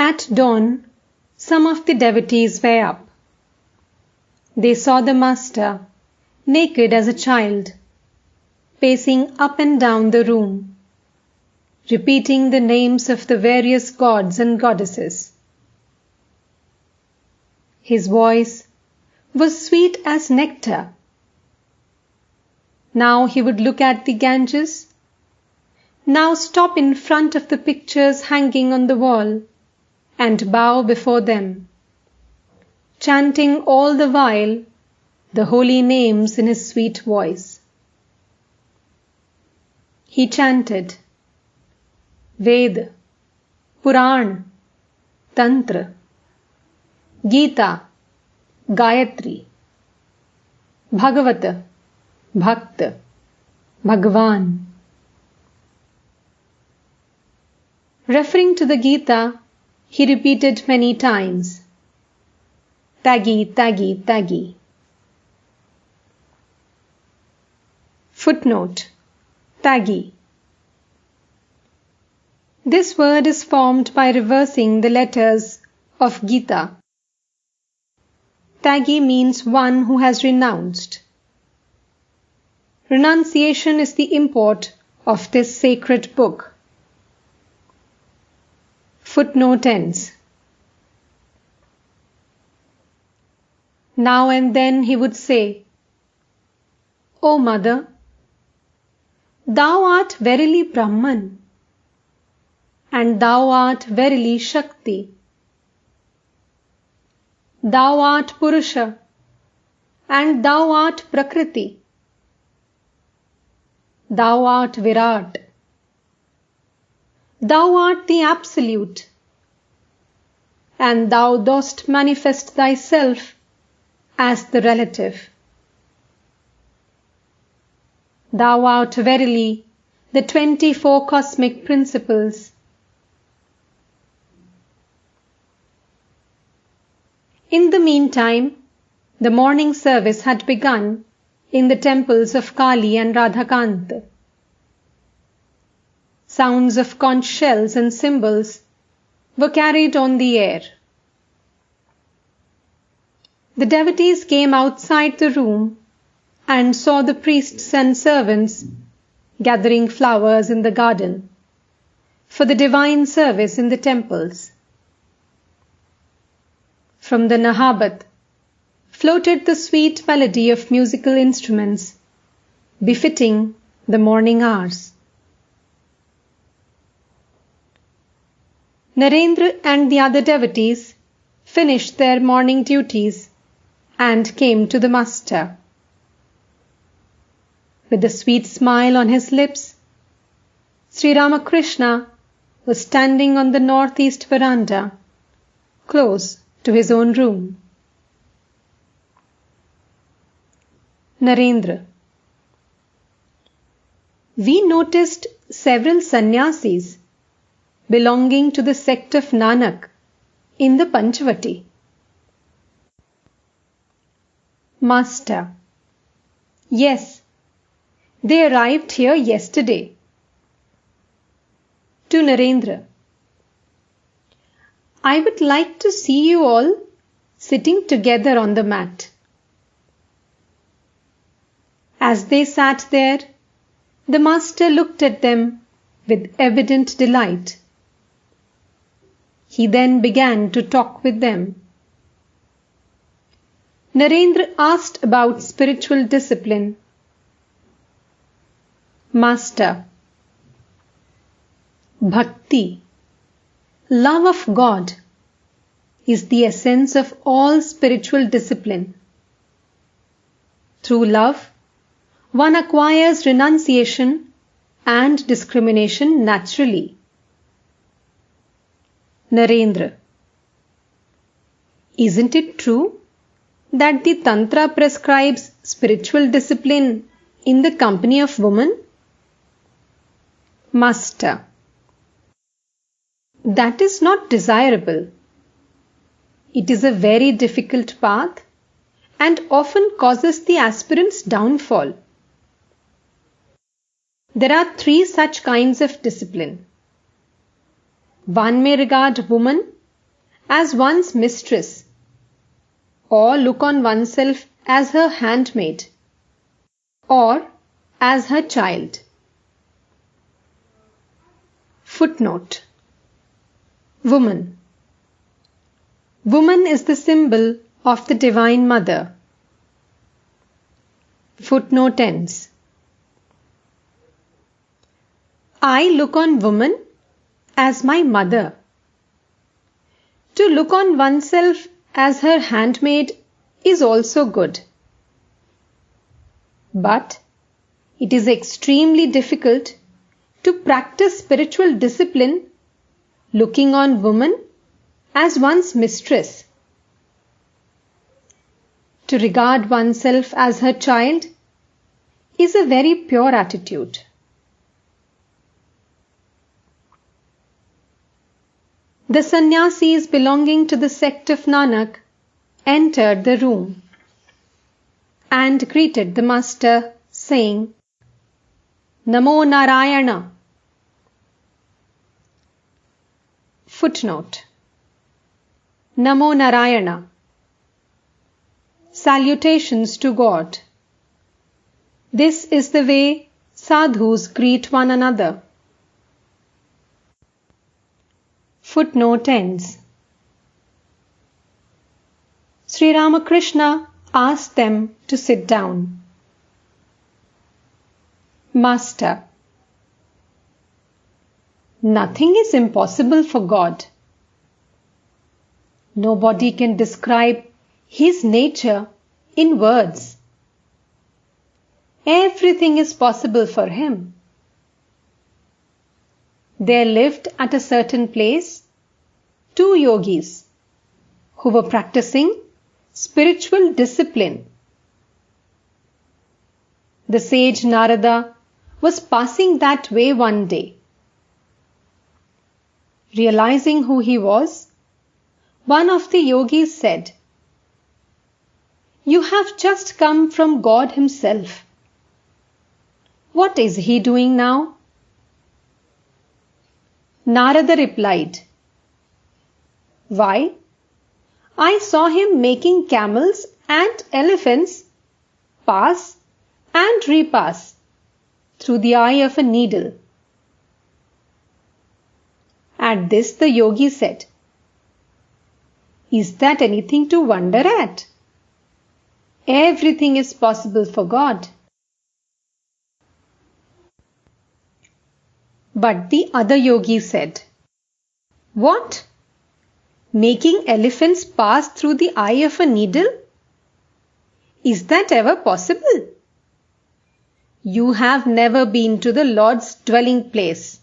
At dawn, some of the devotees were up. They saw the master, naked as a child, pacing up and down the room, repeating the names of the various gods and goddesses. His voice was sweet as nectar. Now he would look at the Ganges, now stop in front of the pictures hanging on the wall and bow before them, chanting all the while the holy names in his sweet voice. He chanted Ved, Puran, Tantra, Gita, Gayatri, Bhagavata, Bhakta, Bhagwan. Referring to the Gita, he repeated many times, Tagi, Tagi, Tagi. Footnote: Tagi. This word is formed by reversing the letters of Gita. Tagi means one who has renounced. Renunciation is the import of this sacred book. Footnote ends. Now and then he would say, O Mother, thou art verily Brahman, and thou art verily Shakti. Thou art Purusha, and thou art Prakriti. Thou art Virat. Thou art the Absolute, and thou dost manifest thyself as the relative. Thou art verily the 24 cosmic principles. In the meantime, the morning service had begun in the temples of Kali and Radhakant. Sounds of conch shells and cymbals were carried on the air. The devotees came outside the room and saw the priests and servants gathering flowers in the garden for the divine service in the temples. From the Nahabat floated the sweet melody of musical instruments befitting the morning hours. Narendra and the other devotees finished their morning duties and came to the master. With a sweet smile on his lips, Sri Ramakrishna was standing on the northeast veranda, close to his own room. Narendra: We noticed several sannyasis belonging to the sect of Nanak in the Panchavati. Master: Yes, they arrived here yesterday. To Narendra: I would like to see you all sitting together on the mat. As they sat there, the master looked at them with evident delight. He then began to talk with them. Narendra asked about spiritual discipline. Master: Bhakti, love of God, is the essence of all spiritual discipline. Through love, one acquires renunciation and discrimination naturally. Narendra: Isn't it true that the Tantra prescribes spiritual discipline in the company of women? Master: That is not desirable. It is a very difficult path and often causes the aspirant's downfall. There are 3 such kinds of discipline. One may regard woman as one's mistress, or look on oneself as her handmaid, or as her child. Footnote. Woman. Woman is the symbol of the Divine Mother. Footnote ends. I look on woman as my mother. To look on oneself as her handmaid is also good. But it is extremely difficult to practice spiritual discipline looking on woman as one's mistress. To regard oneself as her child is a very pure attitude. The sannyasis belonging to the sect of Nanak entered the room and greeted the master, saying, Namo Narayana. Footnote. Namo Narayana. Salutations to God. This is the way sadhus greet one another. Footnote ends. Sri Ramakrishna asked them to sit down. Master. Nothing is impossible for God. Nobody can describe His nature in words. Everything is possible for Him. There lived at a certain place 2 yogis who were practicing spiritual discipline. The sage Narada was passing that way one day. Realizing who he was, one of the yogis said, You have just come from God Himself. What is He doing now? Narada replied, Why, I saw him making camels and elephants pass and repass through the eye of a needle. At this the yogi said, Is that anything to wonder at? Everything is possible for God. But the other yogi said, What? Making elephants pass through the eye of a needle? Is that ever possible? You have never been to the Lord's dwelling place.